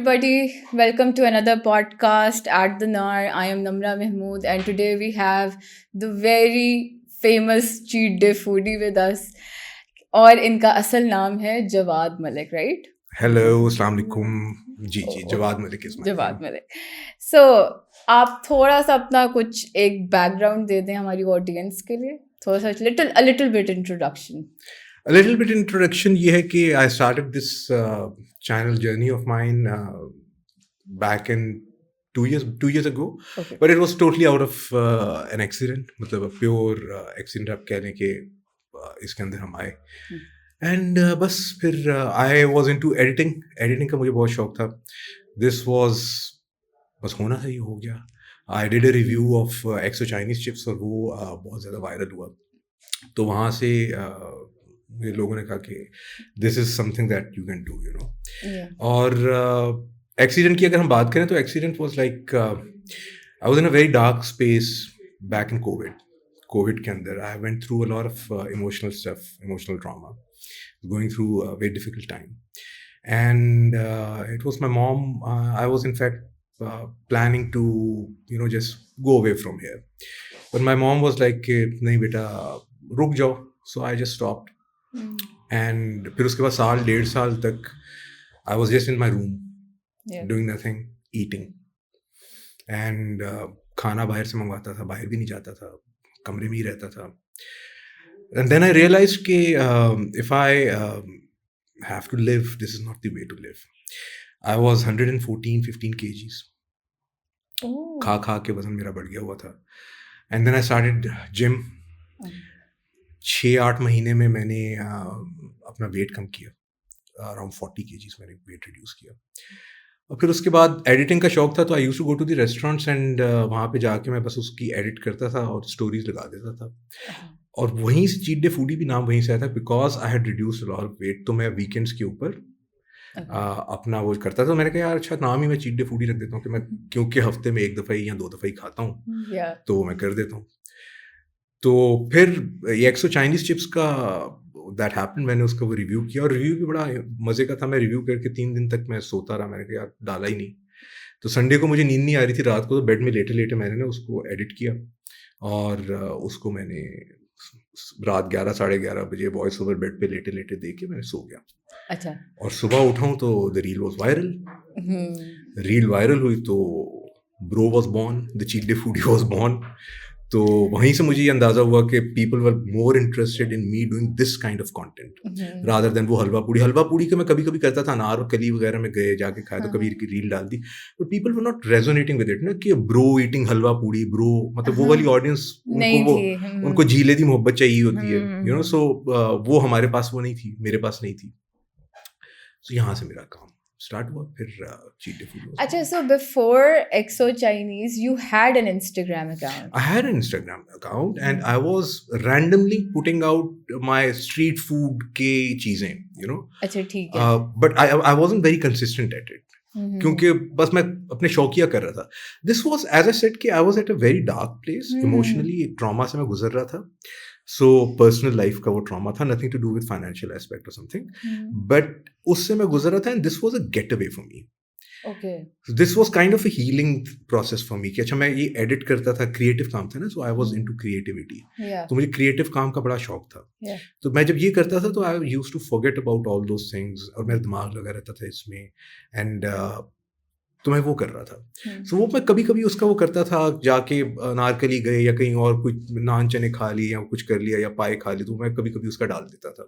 everybody. Welcome to another podcast at the Nar. I am Namra Mahmood, and today we have the very famous cheat day foodie with us. और इनका असल नाम है Jawad Malik, right? Hello अस्सलाम वालेकुम जी Jawad Malik is my Jawad Malik. So आप थोड़ा सा अपना कुछ एक बैकग्राउंड दे दें हमारी ऑडियंस के लिए. थोड़ा सा a little bit introduction. A little bit introduction ये है कि I started this channel journey of mine back in 2 years ago, Okay. but it was totally out of an accident. मतलब pure accident आप कह लें कि इसके अंदर हम आए. And बस फिर I was into editing का मुझे बहुत शौक था. This was बस होना था, ये हो गया. I did a review of Exo Chinese chips और वो बहुत ज़्यादा वायरल हुआ. तो वहाँ से ये लोगों ने कहा कि this is something that you can do, you know. और एक्सीडेंट की अगर हम बात करें तो accident was like I was in a very dark space back in Covid के अंदर. I went through a lot of emotional stuff, emotional trauma, going through a very difficult time. And it was my mom. I was in fact planning to, you know, just go away from here, but my mom was like nahi beta रुक जाओ. so I just stopped. and फिर उसके बाद साल डेढ़ साल तक I was just in my room, doing nothing, eating, and खाना बाहर से मंगवाता था, बाहर भी नहीं जाता था, कमरे में ही रहता था. and then I realized कि if I have to live, this is not the way to live. I was 114-15 kgs. खा के वजन मेरा बढ़ गया हुआ था. And then I started gym. 6-8 महीने में मैंने अपना वेट कम किया. अराउंड 40 kgs मैंने वेट रिड्यूस किया. और फिर उसके बाद एडिटिंग का शौक था, तो I used to go to the restaurants and वहाँ पे जाके मैं बस उसकी एडिट करता था और स्टोरीज लगा देता था. और वहीं से चीट डे फूडी भी नाम वहीं से आया था, because I had reduced a lot of weight. तो मैं वीकेंड्स के ऊपर अपना वो करता था. मैंने कहा यार अच्छा नाम ही मैं चीट डे फूडी रख देता हूँ कि मैं, क्योंकि हफ्ते में 1 दफ़ा ही या 2 दफ़ा ही खाता हूँ, तो मैं कर देता हूँ. तो फिर एक्सो चाइनीज चिप्स का दैट हैपेंड. मैंने उसका वो रिव्यू किया और रिव्यू भी बड़ा मज़े का था. मैं रिव्यू करके 3 दिन तक मैं सोता रहा. मैंने कहा यार डाला ही नहीं. तो संडे को मुझे नींद नहीं आ रही थी रात को, तो बेड में लेटे लेटे मैंने ना उसको एडिट किया और उसको मैंने रात 11-11:30 बजे वॉइस ओवर बेड पे लेटे लेटे देख के मैंने सो गया. अच्छा. और सुबह उठाऊं तो the reel was viral. Reel viral हुई तो bro was born, the cheat day foodie was born. तो वहीं से मुझे ये अंदाजा हुआ कि people were more interested in me doing this kind of content rather than वो हलवा पूड़ी के मैं कभी कभी करता था. अनार और कली वगैरह में गए जाके खाए तो कभी रील डाल दी, but people were not resonating with it ना कि bro eating halwa puri, bro मतलब वो वाली ऑडियंस उनको झीले दी मोहब्बत चाहिए होती है, यू नो. सो वो हमारे पास वो नहीं थी, मेरे पास नहीं थी. तो यहाँ से मेरा काम स्टार्ट हुआ. फिर चीट डे फूड. अच्छा, so before Exo Chinese you had an Instagram account. I had an Instagram account and I was randomly putting out my street food के चीजें, you know. अच्छा ठीक है. But I wasn't very consistent at it. क्योंकि बस मैं अपने शौकिया कर रहा था. This was, as I said, कि I was at a very dark place emotionally. एक ट्रॉमा से मैं गुजर रहा था. सो पर्सनल लाइफ का वो ट्रॉमा था, nothing to do with financial aspect और समथिंग, बट उससे मैं गुजर रहा था and this was a getaway for me. This was kind of a healing process for me कि अच्छा मैं ये एडिट करता था, क्रिएटिव काम था ना, सो आई वाज इनटू क्रिएटिविटी. तो मुझे क्रिएटिव काम का बड़ा शौक था. तो मैं जब ये करता था तो I used to forget about all those things और मेरा दिमाग लगा रहता था इसमें. एंड तो मैं वो कर रहा था. सो वो मैं कभी कभी उसका वो करता था, जाके नारकली गए या कहीं और कुछ नान चने खा लिए या कुछ कर लिया या पाए खा लिए, तो मैं कभी कभी उसका डाल देता था.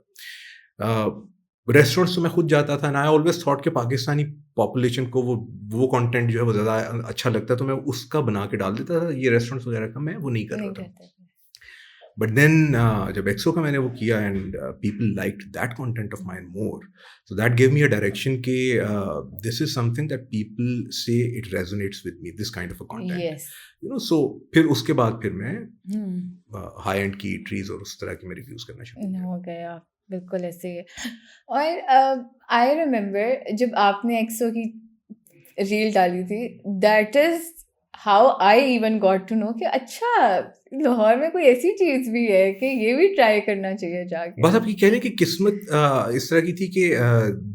रेस्टोरेंट्स तो मैं खुद जाता था. ना आई ऑलवेज थॉट कि पाकिस्तानी पॉपुलेशन को वो कंटेंट जो है वो ज़्यादा अच्छा लगता है, तो मैं उसका बना के डाल देता था. ये रेस्टोरेंट्स वगैरह का मैं वो नहीं कर रहा था. बट देन जब एक्सो का मैंने वो किया and people liked that content of mine more, so that give me a direction कि this is something that people say it resonates with me, this kind of a content, you know. So फिर उसके बाद फिर मैं high and की trees और उस तरह के मैं रिव्यूज करना शुरू हो गया. बिल्कुल ऐसे ही. और आई रिमेम्बर जब आपने एक्सो की रील डाली थी, that is how I even got to know कि अच्छा लाहौर में कोई ऐसी चीज़ भी है कि ये भी ट्राई करना चाहिए जाके। बस आपकी कहने की किस्मत इस तरह की थी कि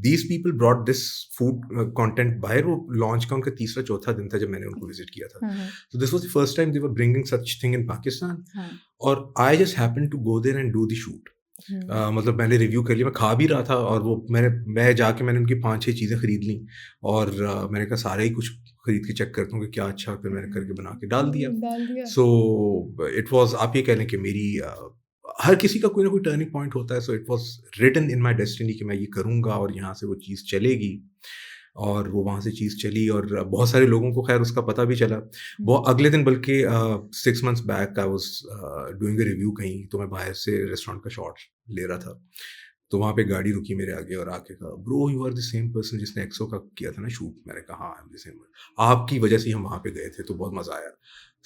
these people brought this food content बाहर। वो लॉन्च का उनका तीसरा चौथा दिन था जब मैंने उनको विजिट किया था। So this was the first time they were bringing such thing in Pakistan. हाँ, और I just happened to go there and do the shoot. हम्म, मतलब मैंने रिव्यू कर लिया, मैं खा भी रहा था और वो मैं जाके मैंने उनकी 5-6 चीज़ें खरीद ली और मैंने कहा सारा ही कुछ खरीद के चेक करता हूँ कि क्या अच्छा, फिर मैंने करके बना के डाल दिया। डाल दिया। सो इट वाज, आप ये कह लें कि मेरी हर किसी का कोई ना कोई टर्निंग पॉइंट होता है। So it was written in my destiny कि मैं ये करूँगा और यहाँ से वो चीज़ चलेगी। और वो वहाँ से चीज़ चली और बहुत सारे लोगों को खैर उसका पता भी चला। वो अगले दिन बल्कि 6 months back I was doing a review कहीं, तो मैं बाहर से रेस्टोरेंट का शॉट ले रहा था। तो वहाँ पे गाड़ी रुकी मेरे आगे और आके कहा, bro you are the same person जिसने एक्सो का किया था ना शूट। मैंने कहा हाँ आई एम द सेम, आपकी वजह से ही हम वहाँ पे गए थे तो बहुत मज़ा आया।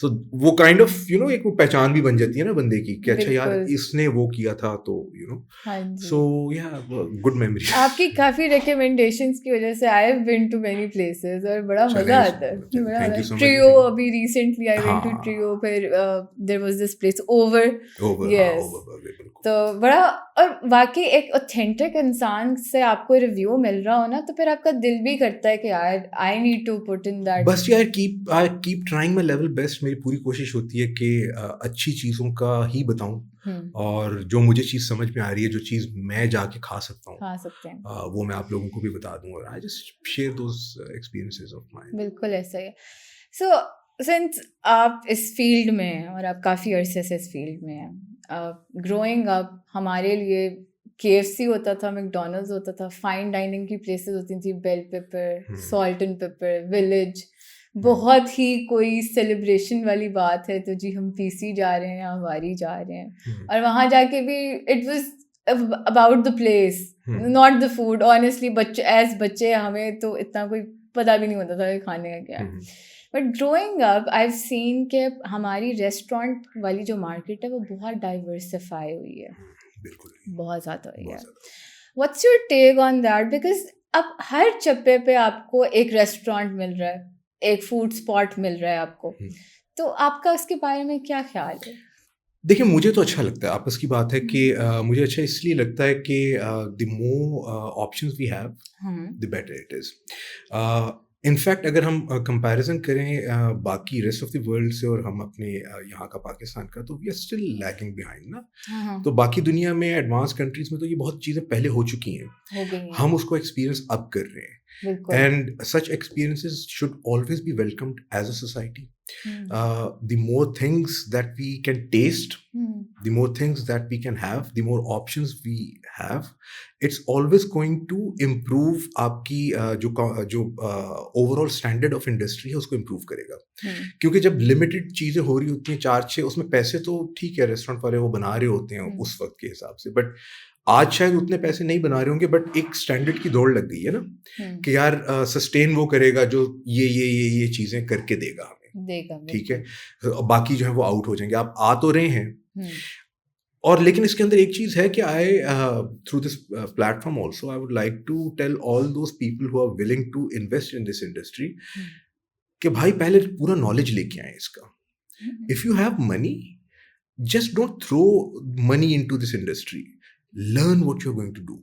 सो वो काइंड ऑफ यू नो एक वो पहचान भी बन जाती है ना बंदे की कि अच्छा यार बिल्कुल। इसने वो किया था, तो यू नो। हाँ जी। सो या गुड मेमोरी। आपकी काफ़ी रिकमेंडेशंस की वजह से I have been to many places और बड़ा मज़ा चलें, आता है, बड़ा थैंक मज़ा यू आता सो है। मच। ट्रियो अभी रिसेंटली आई वेंट टू हाँ ट्रियो, फिर there was this place over. Over, हाँ यस, ओवर बिल्कुल। तो बड़ा, और वाकई एक ऑथेंटिक इंसान से आपको रिव्यू मिल रहा हो ना, तो फिर आपका दिल भी करता है कि यार I need to put in that. बस यार I keep trying my level best. मेरी पूरी कोशिश होती है कि अच्छी चीज़ों का ही बताऊं और जो मुझे चीज़ समझ में आ रही है, जो चीज़ मैं जाके खा सकता हूँ, खा सकते हैं, वो मैं आप लोगों को भी बता दूं और I just share those experiences of mine. बिल्कुल ऐसा ही है। सो सिंस आप इस फील्ड में हैं और आप काफ़ी अरसे से इस फील्ड में हैं, ग्रोइंग अप हमारे लिए KFC होता था, मैकडॉनल्ड्स होता था, फाइन डाइनिंग की प्लेसेस होती थी, bell pepper, salt and pepper, village. बहुत ही कोई सेलिब्रेशन वाली बात है तो जी हम PC जा रहे हैं या वारी जा रहे हैं, और वहाँ जाके भी it was about the place, not the food. Honestly बच्चे हमें तो इतना कोई पता भी नहीं होता था कि खाने का क्या है। But growing up I have seen कि हमारी रेस्टोरेंट वाली जो मार्केट है वो बहुत डाइवर्सिफाई हुई है, बिल्कुल बहुत ज़्यादा हुई है। बहुत ज़्यादा। What's your take on that? Because अब हर चप्पे पे आपको एक रेस्टोरेंट मिल रहा है, एक फूड स्पॉट मिल रहा है आपको, तो आपका उसके बारे में क्या ख्याल है? देखिए मुझे तो अच्छा लगता है, आपस की बात है कि मुझे अच्छा इसलिए लगता है कि the more options we have the better it is. In fact अगर हम कंपैरिजन करें बाकी रेस्ट ऑफ द वर्ल्ड से और हम अपने यहाँ का पाकिस्तान का, तो we are still lagging behind ना। तो बाकी दुनिया में एडवांस कंट्रीज में तो ये बहुत चीज़ें पहले हो चुकी हैं, हो गई हैं, हम उसको एक्सपीरियंस अब कर रहे हैं। बिल्कुल। And such experiences should always be welcomed as a society. The more things that we can taste, the more things that we can have, the more options we have, it's always going to improve आपकी जो overall standard of industry है उसको improve करेगा। क्योंकि जब limited चीज़ें हो रही होती हैं 4-6, उसमें पैसे तो ठीक है रेस्टोरेंट वाले वो बना रहे होते हैं उस वक्त के हिसाब से, बट आज शायद उतने पैसे नहीं बना रहे होंगे, बट एक स्टैंडर्ड की दौड़ लग गई है ना कि यार सस्टेन वो करेगा जो ये चीजें करके देगा हमें, ठीक है, बाकी जो है वो आउट हो जाएंगे। आप आ तो रहे हैं, और लेकिन इसके अंदर एक चीज है कि I through this platform also I would like to tell all those people who are willing to invest in this industry कि भाई पहले पूरा नॉलेज लेके आए इसका। If you have money, just don't throw money into this industry, learn what you're going to do.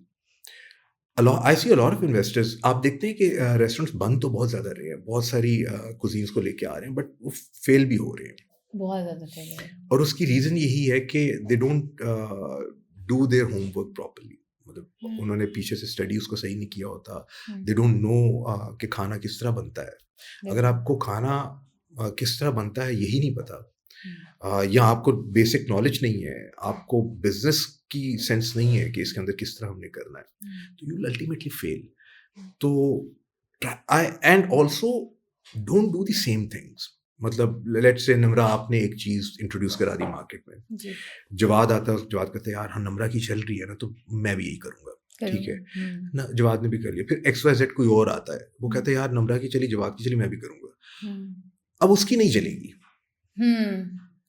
I see a lot of investors, आप देखते हैं कि रेस्टोरेंट्स बंद तो बहुत ज़्यादा रहे हैं, बहुत सारी कुजीन्स को लेके आ रहे हैं, बट वो फेल भी हो रहे हैं, बहुत ज़्यादा फेल हो रहे हैं। और उसकी रीज़न यही है कि they don't do their homework properly. मतलब उन्होंने पीछे से स्टडी उसको सही नहीं किया होता, दे डोंट नो कि खाना किस तरह बनता है। अगर आपको खाना किस तरह बनता है यही नहीं पता, या आपको बेसिक नॉलेज नहीं है, आपको बिजनेस की सेंस नहीं है कि इसके अंदर किस तरह हमने करना है, तो यू विल अल्टीमेटली फेल। तो I and also don't do the same things. मतलब लेट्स से नमरा आपने एक चीज इंट्रोड्यूस करा दी मार्केट में, जवाद आता है, जवाद कहते हैं यार हाँ नमरा की चल रही है ना तो मैं भी यही करूंगा, ठीक है ना, जवाद ने भी कर लिया। फिर XYZ कोई और आता है, वो कहते हैं यार नमरा की चली, जवाद की चली, मैं भी करूंगा। अब उसकी नहीं चलेगी,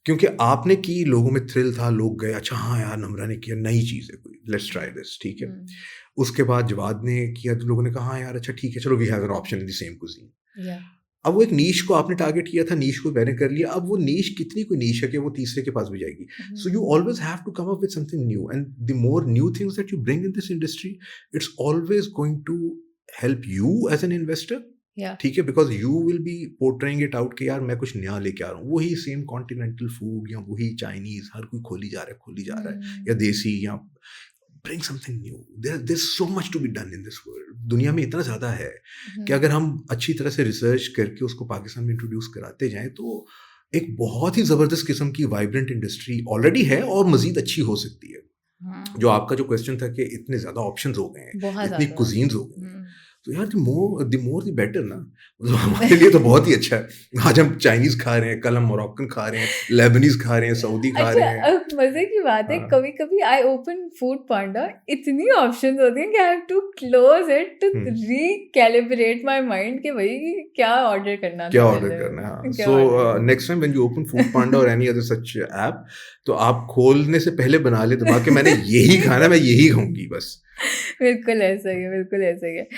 क्योंकि आपने की, लोगों में थ्रिल था, लोग गए, अच्छा हाँ यार नमरा ने किया, नई चीज़ है कोई, लेट्स ट्राई दिस, ठीक है। उसके बाद जवाद ने किया तो लोगों ने कहा हाँ यार अच्छा ठीक है चलो, we have an option in the same cuisine. अब वो एक नीश को आपने टारगेट किया था, नीश को मैंने कर लिया, अब वो नीश कितनी कोई नीश है कि वो तीसरे के पास भी जाएगी. So you always have to come up with something new, and the more new things that you bring in this industry, it's always going to help you as an investor. Yeah. ठीक है, because you will be portraying it out कि यार मैं कुछ नया लेके आ रहा हूँ, वही सेम कॉन्टिनेंटल फूड या वही चाइनीज हर कोई खोली जा रहा है या देसी, या bring something new. There so much to be done in this world. दुनिया में इतना ज़्यादा है कि अगर हम अच्छी तरह से रिसर्च करके उसको पाकिस्तान में इंट्रोड्यूस कराते जाएं तो एक बहुत ही ज़बरदस्त किस्म की वाइब्रेंट इंडस्ट्री ऑलरेडी है और मज़ीद अच्छी हो सकती है. जो आपका जो क्वेश्चन था कि इतने ज़्यादा ऑप्शंस हो गए हैं, इतनी कुजीन्स हो गई हैं, तो यार द मोर द बेटर ना. मतलब हमारे लिए तो बहुत ही अच्छा है. आज हम चाइनीज खा रहे हैं, कल हम मोरक्कन खा रहे हैं, लेबनीज खा रहे हैं, सऊदी खा रहे हैं. अच्छा, मजे की बात है, कभी कभी आई ओपन फूड पांडा, इतनी ऑप्शंस होती हैं कि I have to close it to recalibrate my mind कि भाई क्या ऑर्डर करना है. So next time when you open Foodpanda और एनी अदर सच ऐप, तो आप खोलने से पहले बना ले दिमाग कि मैंने यही खाना, मैं यही खाऊंगी बस. बिल्कुल ऐसा ही है, बिल्कुल ऐसा ही है.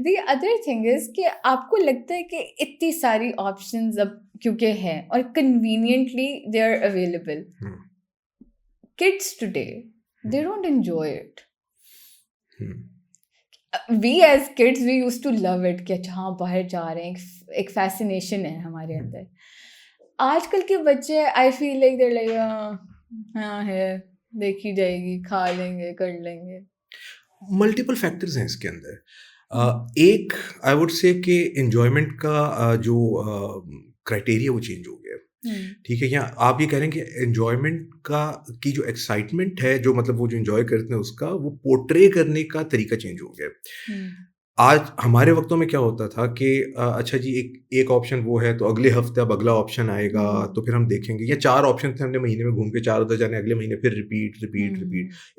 द अदर थिंग इज कि आपको लगता है कि इतनी सारी ऑप्शंस अब क्योंकि हैं और conveniently they are available, kids today they don't enjoy it. We as kids we used to love it कि अच्छा हाँ बाहर जा रहे हैं, एक फैसिनेशन है हमारे अंदर. आजकल के बच्चे I feel like there like हाँ है, देखी जाएगी, खा लेंगे, कर लेंगे. मल्टीपल फैक्टर्स हैं इसके अंदर. एक आई वुड से कि एन्जॉयमेंट का जो क्राइटेरिया वो चेंज हो गया. ठीक है, या आप ये कह रहे हैं कि एन्जॉयमेंट का की जो एक्साइटमेंट है, जो मतलब वो जो एंजॉय करते हैं उसका वो पोर्ट्रे करने का तरीका चेंज हो गया. आज हमारे वक्तों में क्या होता था कि अच्छा जी एक ऑप्शन वो है तो अगले हफ्ते अब अगला ऑप्शन आएगा तो फिर हम देखेंगे, या 4 ऑप्शन थे, हमने महीने में घूम के 4 उधर जाने, अगले महीने फिर रिपीट.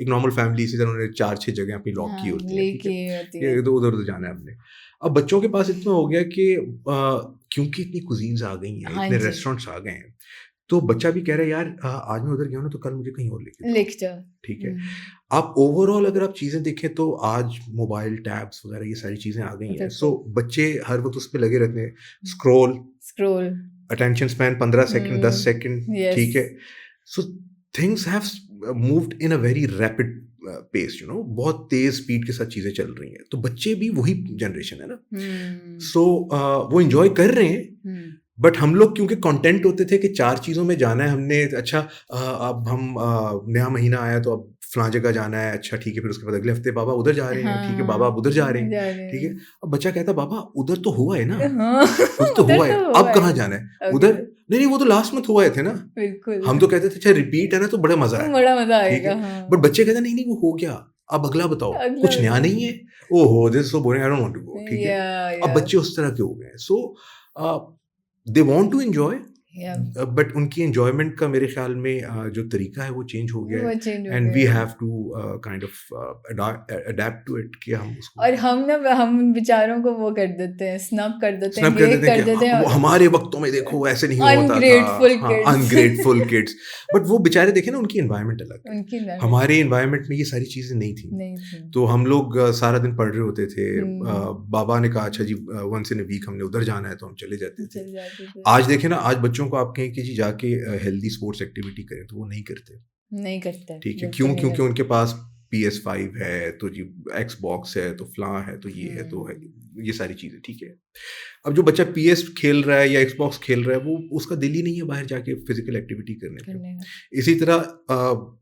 एक नॉर्मल फैमिली इसी तरह उन्होंने 4-6 जगह अपनी लॉक की होती है, ठीक है, तो उधर जाना है हमने. अब बच्चों के पास इतना हो गया कि क्योंकि इतनी कुजीन्स आ गई हैं, इतने रेस्टोरेंट्स आ गए हैं, तो बच्चा भी कह रहा है यार आज मैं उधर गया ना तो कल मुझे कहीं और लेके जाओ. ठीक है. आप ओवरऑल अगर आप चीज़ें देखें तो आज मोबाइल टैब्स वगैरह ये सारी चीज़ें आ गई हैं. सो बच्चे हर वक्त उस पर लगे रहते हैं. Scroll attention span 15 second 10 second. ठीक है. So things have moved in a very rapid pace, you know, बहुत तेज स्पीड के साथ चीज़ें चल रही हैं. तो बच्चे भी वही जनरेशन है ना. सो वो इंजॉय कर रहे हैं, बट हम लोग क्योंकि कंटेंट होते थे कि 4 चीज़ों में जाना है हमने, अच्छा अब हम नया महीना आया तो अब फलां जगह जाना है, अच्छा ठीक है, फिर उसके बाद अगले हफ्ते बाबा उधर जा रहे हैं. ठीक है, बाबा अब उधर जा रहे हैं. ठीक है. अब बच्चा कहता बाबा उधर तो हुआ है ना, उधर तो हुआ है, अब कहाँ जाना है उधर. नहीं वो तो लास्ट मंथ हुआ थे ना. बिल्कुल. हम तो कहते थे अच्छा रिपीट है ना तो बड़ा मजा आएगा. बट बच्चे कहते नहीं वो हो गया, अब अगला बताओ, कुछ नया नहीं है. ओहो this so boring, I don't want to go. ठीक है. अब बच्चे उस तरह के हो गए. So they want to enjoy, but उनकी एंजॉयमेंट का मेरे ख्याल में जो तरीका है वो चेंज हो गया है, and we have to kind of adapt to it कि हम उसको, और हम बेचारों को वो कर देते हैं, स्नब कर देते हैं. हमारे वक्तों में देखो ऐसे नहीं होता था. Ungrateful kids. बट वो बेचारे देखे ना, उनकी एनवायरनमेंट अलग है. हमारे एनवायरनमेंट में ये सारी चीजें नहीं थी. तो हम लोग सारा दिन पढ़ रहे होते थे. बाबा ने कहा अच्छा जी वंस इन अ वीक हमने उधर जाना है तो हम चले जाते थे. आज देखे ना, आज बच्चों को आप कहें कि जी जाके हेल्दी स्पोर्ट्स एक्टिविटी करें तो वो नहीं करते. ठीक है. क्यों? क्योंकि उनके पास PS5 है तो जी Xbox है तो फ्लां है तो ये है तो है, ये सारी चीज़ें. ठीक है. अब जो बच्चा PS खेल रहा है या Xbox खेल रहा है, वो उसका दिल ही नहीं है बाहर जाके फिजिकल एक्टिविटी करने का. इसी तरह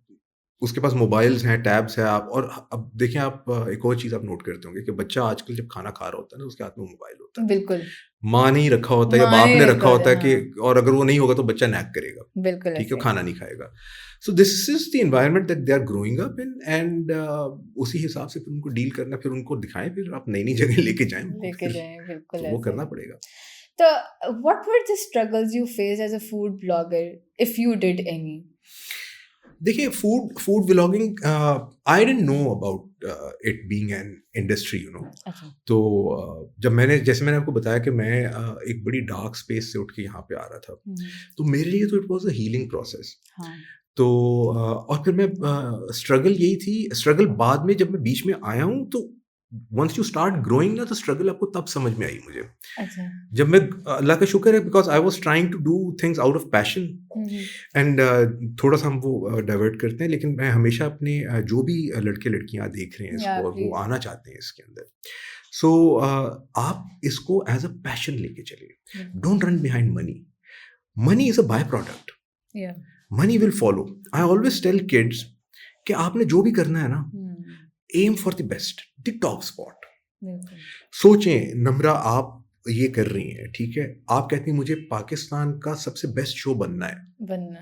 उसके पास मोबाइल्स हैं, टैब्स है. आप और अब देखें, आप एक और चीज़ आप नोट करते होंगे कि बच्चा आजकल जब खाना खा रहा होता है ना, उसके हाथ में मोबाइल होता है. बिल्कुल. माँ नहीं रखा होता है या बाप ने रखा होता है कि, और अगर वो नहीं होगा तो बच्चा नैक करेगा. बिल्कुल. ठीक है, खाना नहीं खाएगा. So this is the environment that they are growing up in, and उसी हिसाब से फिर उनको डील करना, फिर उनको दिखाएं, फिर आप नई जगह लेके जाएं. बिल्कुल. तो वो करना पड़ेगा. तो what were the struggles you face as a food blogger, if you did any? देखिए, food vlogging I didn't know about it being an industry, you know. तो जब जैसे मैंने आपको बताया कि मैं एक बड़ी डार्क स्पेस से उठ के यहाँ पे आ रहा था, तो मेरे लिए तो it was a healing process. तो और फिर मैं स्ट्रगल यही थी. स्ट्रगल बाद में जब मैं बीच में आया हूँ तो वंस यू स्टार्ट ग्रोइंग ना, तो स्ट्रगल आपको तब समझ में आई मुझे, अच्छा। जब मैं अल्लाह का शुक्र है, because I was trying to do things out of passion and थोड़ा सा हम वो डाइवर्ट करते हैं, लेकिन मैं हमेशा अपने जो भी लड़के लड़कियां देख रहे हैं या इसको और वो प्लीज। आना चाहते हैं इसके अंदर, सो आप इसको एज अ पैशन लेके चलिए, don't run behind money. Money is a byproduct, या money will follow. I always tell kids कि आपने जो भी करना है ना, aim for the best, the top spot. बिल्कुल। सोचें नम्रा, आप ये कर रही हैं, ठीक है, आप कहती हैं मुझे पाकिस्तान का सबसे बेस्ट शो बनना है, बनना।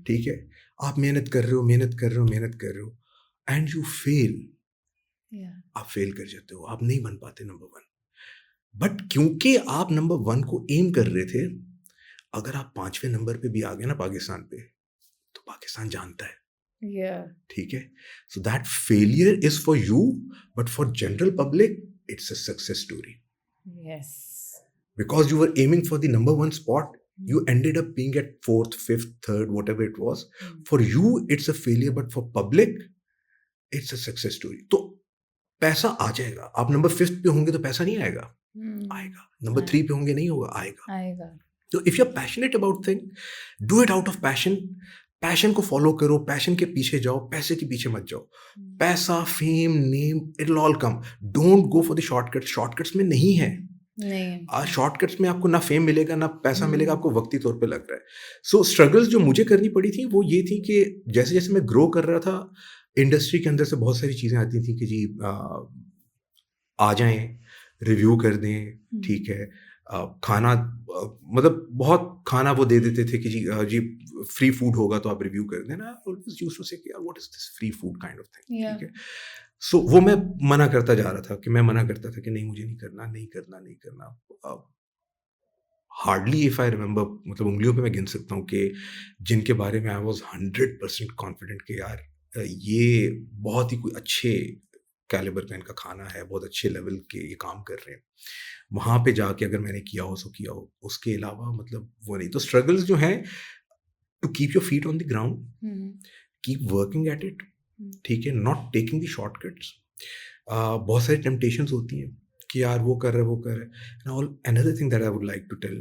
ठीक है, आप मेहनत कर रहे हो, मेहनत कर रहे हो, मेहनत कर रहे हो, एंड यू फेल. या आप फेल कर जाते हो, आप नहीं बन पाते नंबर 1. बट क्योंकि आप नंबर 1 को एम कर रहे थे, अगर आप 5वें नंबर पे भी आ गए ना पाकिस्तान पे, तो पाकिस्तान जानता है, या ठीक है. So that failure is for you, but for general public it's a success story. Yes. Because you were aiming for the number 1 spot, you ended up being at 4th, 5th, 3rd, whatever it was. For you it's a failure, but for public it's a success story. तो पैसा आ जाएगा. आप number 5th पे होंगे तो पैसा नहीं आएगा, आएगा. नंबर 3 पे होंगे नहीं होगा, आएगा. आएगा। तो if you are passionate about thing, do it out of passion. Passion को फॉलो करो, पैशन के पीछे जाओ, पैसे के पीछे मत जाओ. पैसा, fame, name, it will all come. Don't go for the shortcut. Shortcuts में नहीं है. नहीं। आज शॉर्टकट्स में आपको ना फेम मिलेगा ना पैसा मिलेगा, आपको वक्ती तौर पे लग रहा है. सो स्ट्रगल्स जो मुझे करनी पड़ी थी वो ये थी कि जैसे जैसे मैं ग्रो कर रहा था, इंडस्ट्री के अंदर से बहुत सारी चीज़ें आती थी कि जी आ जाएं, रिव्यू कर दें, ठीक है, खाना मतलब बहुत खाना वो दे देते थे कि जी फ्री फूड होगा तो आप रिव्यू कर देना. ऑलवेज यूज्ड टू से यार what is this free food kind of thing, ठीक है. सो वो मैं मना करता जा रहा था कि मैं मना करता था कि नहीं, मुझे नहीं करना, नहीं करना, नहीं करना. हार्डली इफ आई रिमेंबर, मतलब उंगलियों पे मैं गिन सकता हूँ कि जिनके बारे में आई वॉज 100% कॉन्फिडेंट कि यार ये बहुत ही कोई अच्छे कैलिबर का इनका खाना है, बहुत अच्छे लेवल के ये काम कर रहे हैं. वहाँ पे जाके अगर मैंने किया हो सो किया हो, उसके अलावा मतलब वो नहीं. तो स्ट्रगल्स जो हैं, to keep your feet on the ground, keep working at it, ठीक है, नॉट टेकिंग द शॉर्टकट्स. बहुत सारी टेम्पटेशंस होती हैं कि यार वो कर रहे, वो कर रहे. Another thing that I would like to tell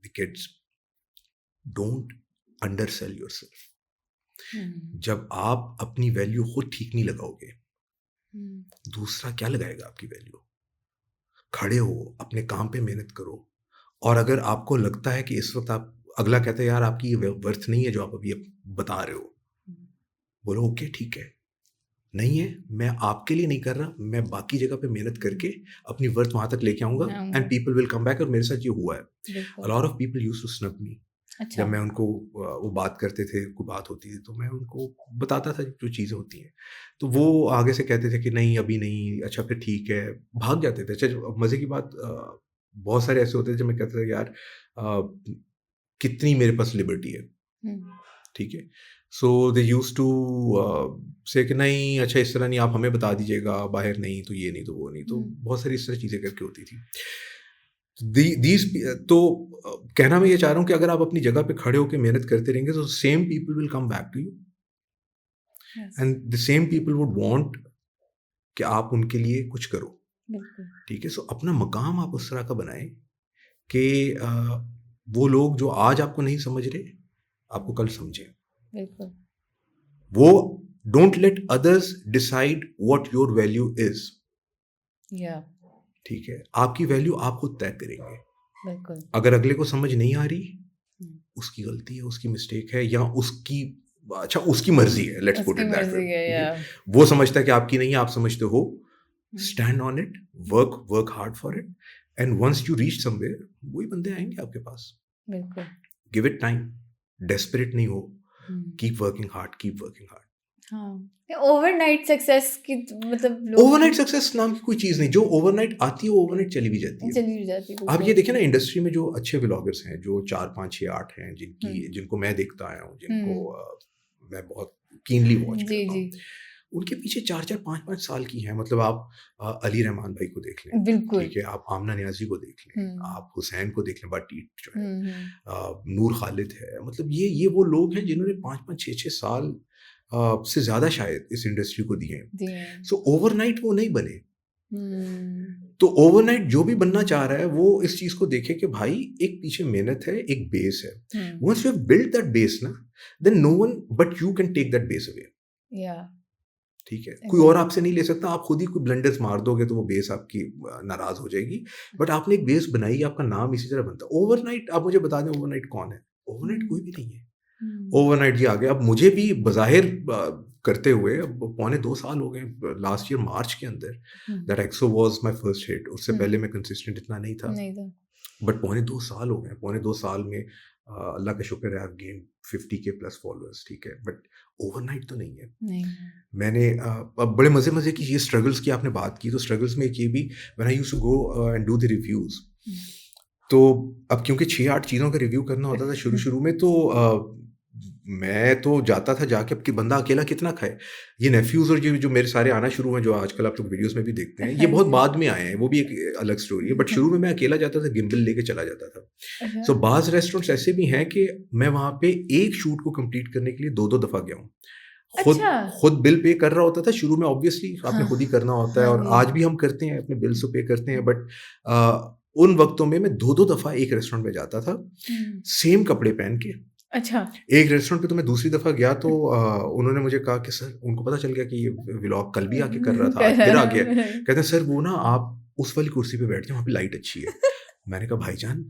the kids, don't undersell yourself. जब आप अपनी वैल्यू खुद ठीक नहीं लगाओगे, दूसरा क्या लगाएगा आपकी वैल्यू. खड़े हो, अपने काम पे मेहनत करो, और अगर आपको लगता है कि इस वक्त आप, अगला कहता है यार आपकी ये वर्थ नहीं है जो आप अभी बता रहे हो, बोलो ओके ठीक है, नहीं है, मैं आपके लिए नहीं कर रहा, मैं बाकी जगह पे मेहनत करके अपनी वर्थ वहां तक लेके आऊंगा, and people will come back. और मेरे साथ ये हुआ है. A lot of people used to snub me. जब मैं उनको वो बात करते थे, कोई बात होती थी, तो मैं उनको बताता था जो चीज़ें होती हैं, तो वो आगे से कहते थे कि नहीं अभी नहीं, अच्छा फिर ठीक है, भाग जाते थे. अच्छा मज़े की बात, बहुत सारे ऐसे होते थे जब मैं कहता था यार कितनी मेरे पास लिबर्टी है, ठीक है. सो दे यूज्ड टू से कि नहीं, अच्छा इस तरह नहीं, आप हमें बता दीजिएगा, बाहर नहीं तो ये नहीं तो वो नहीं. तो बहुत सारी इस तरह चीज़ें करके होती थी. तो कहना मैं ये चाह रहा हूँ कि अगर आप अपनी जगह पे खड़े होकर मेहनत करते रहेंगे, तो same people will come back to you, and the same people would want कि आप उनके लिए कुछ करो, ठीक है. सो अपना मकाम आप उस तरह का बनाएं कि वो लोग जो आज आपको नहीं समझ रहे, आपको कल समझें. वो don't let others decide what your value is, ठीक है. आपकी वैल्यू आप खुद तय करेंगे. अगर अगले को समझ नहीं आ रही, उसकी गलती है, उसकी मिस्टेक है, या उसकी, अच्छा उसकी मर्जी है, let's put it that way. वो समझता है कि आपकी नहीं है, आप समझते हो, stand on it, work hard for it, and once you reach somewhere, वही बंदे आएंगे आपके पास. गिव इट टाइम, डेस्परेट नहीं हो, keep working hard, keep working hard. Overnight success की मतलब, ओवरनाइट सक्सेस नाम की कोई चीज नहीं. जो ओवरनाइट आती है वो ओवरनाइट चली भी जाती है. आप ये देखें ना, इंडस्ट्री में जो अच्छे व्लॉगर्स हैं, जो 4, 5, 6, 8 हैं, जिनको मैं देखता आया हूँ, जिनको मैं बहुत कीनली वॉच करता हूँ, उनके पीछे 4, 4, 5 साल की हैं. मतलब आप अली रहमान भाई को देख लें, ठीक है, आप आमना नियाजी को देख लें, आप हुसैन को देख लें, बाटीट जो है, नूर खालिद है. मतलब ये वो लोग हैं जिन्होंने 5, 6, 6 साल से ज़्यादा शायद इस इंडस्ट्री को दिए हैं. सो ओवरनाइट वो नहीं बने. हम्म, तो ओवरनाइट जो भी बनना चाह रहा है वो इस चीज को देखे कि भाई एक पीछे मेहनत है, एक बेस है. Hmm, once you have built that base ना, then no one but you can take that base away. Yeah ठीक है, कोई और आपसे नहीं ले सकता. आप खुद ही कोई ब्लंडर्स मार दोगे तो वो बेस आपकी नाराज हो जाएगी. बट आपने एक बेस बनाई, आपका नाम इसी तरह बनता है. ओवरनाइट आप मुझे बता दें, ओवरनाइट कौन है? ओवरनाइट कोई भी नहीं है. ओवरनाइट जी आ गया. अब मुझे भी बज़ाहिर करते हुए अब पौने 2 साल हो गए. लास्ट ईयर मार्च के अंदर that Exo was my first hit. उससे पहले मैं कंसिस्टेंट इतना नहीं था. नहीं था, बट पौने 2 साल हो गए. पौने 2 साल में अल्लाह का शुक्र है, I have gained 50K plus followers. ठीक है, बट ओवरनाइट तो नहीं है. नहीं, मैंने अब बड़े मज़े-मज़े की ये स्ट्रगल्स की आपने बात की, तो स्ट्रगल्स में एक ये भी, when I used to go and do the reviews, तो अब क्योंकि 6-8 चीज़ों का रिव्यू करना होता था शुरू-शुरू में, तो मैं तो जाता था जाके, अब कि बंदा अकेला कितना खाए. ये नेफ्यूज़ और ये जो मेरे सारे आना शुरू हुए, जो आजकल आप लोग वीडियोज़ में भी देखते हैं, ये हाँ बहुत जी, बाद में आए हैं, वो भी एक अलग स्टोरी है. बट शुरू में मैं अकेला जाता था, गिम्बल लेके चला जाता था. अच्छा, सो बाज़ रेस्टोरेंट्स ऐसे भी हैं कि मैं वहाँ पे एक शूट को कंप्लीट करने के लिए 2-2 दफ़ा गया हूँ. खुद अच्छा, खुद बिल पे कर रहा होता था शुरू में. ऑब्वियसली आपने हाँ, खुद ही करना होता है, हाँ और जी, आज भी हम करते हैं, अपने बिल्स तो पे करते हैं. बट उन वक्तों में मैं 2-2 दफ़ा एक रेस्टोरेंट में जाता था, हुँ, सेम कपड़े पहन के. अच्छा, एक रेस्टोरेंट पे तो मैं दूसरी दफ़ा गया, तो उन्होंने मुझे कहा कि सर, उनको पता चल गया कि ये व्लॉग कल भी आके कर रहा था, आज फिर आ गया. कहते हैं सर वो ना आप उस वाली कुर्सी पे बैठ जाओ, वहाँ पे लाइट अच्छी है. मैंने कहा भाईजान,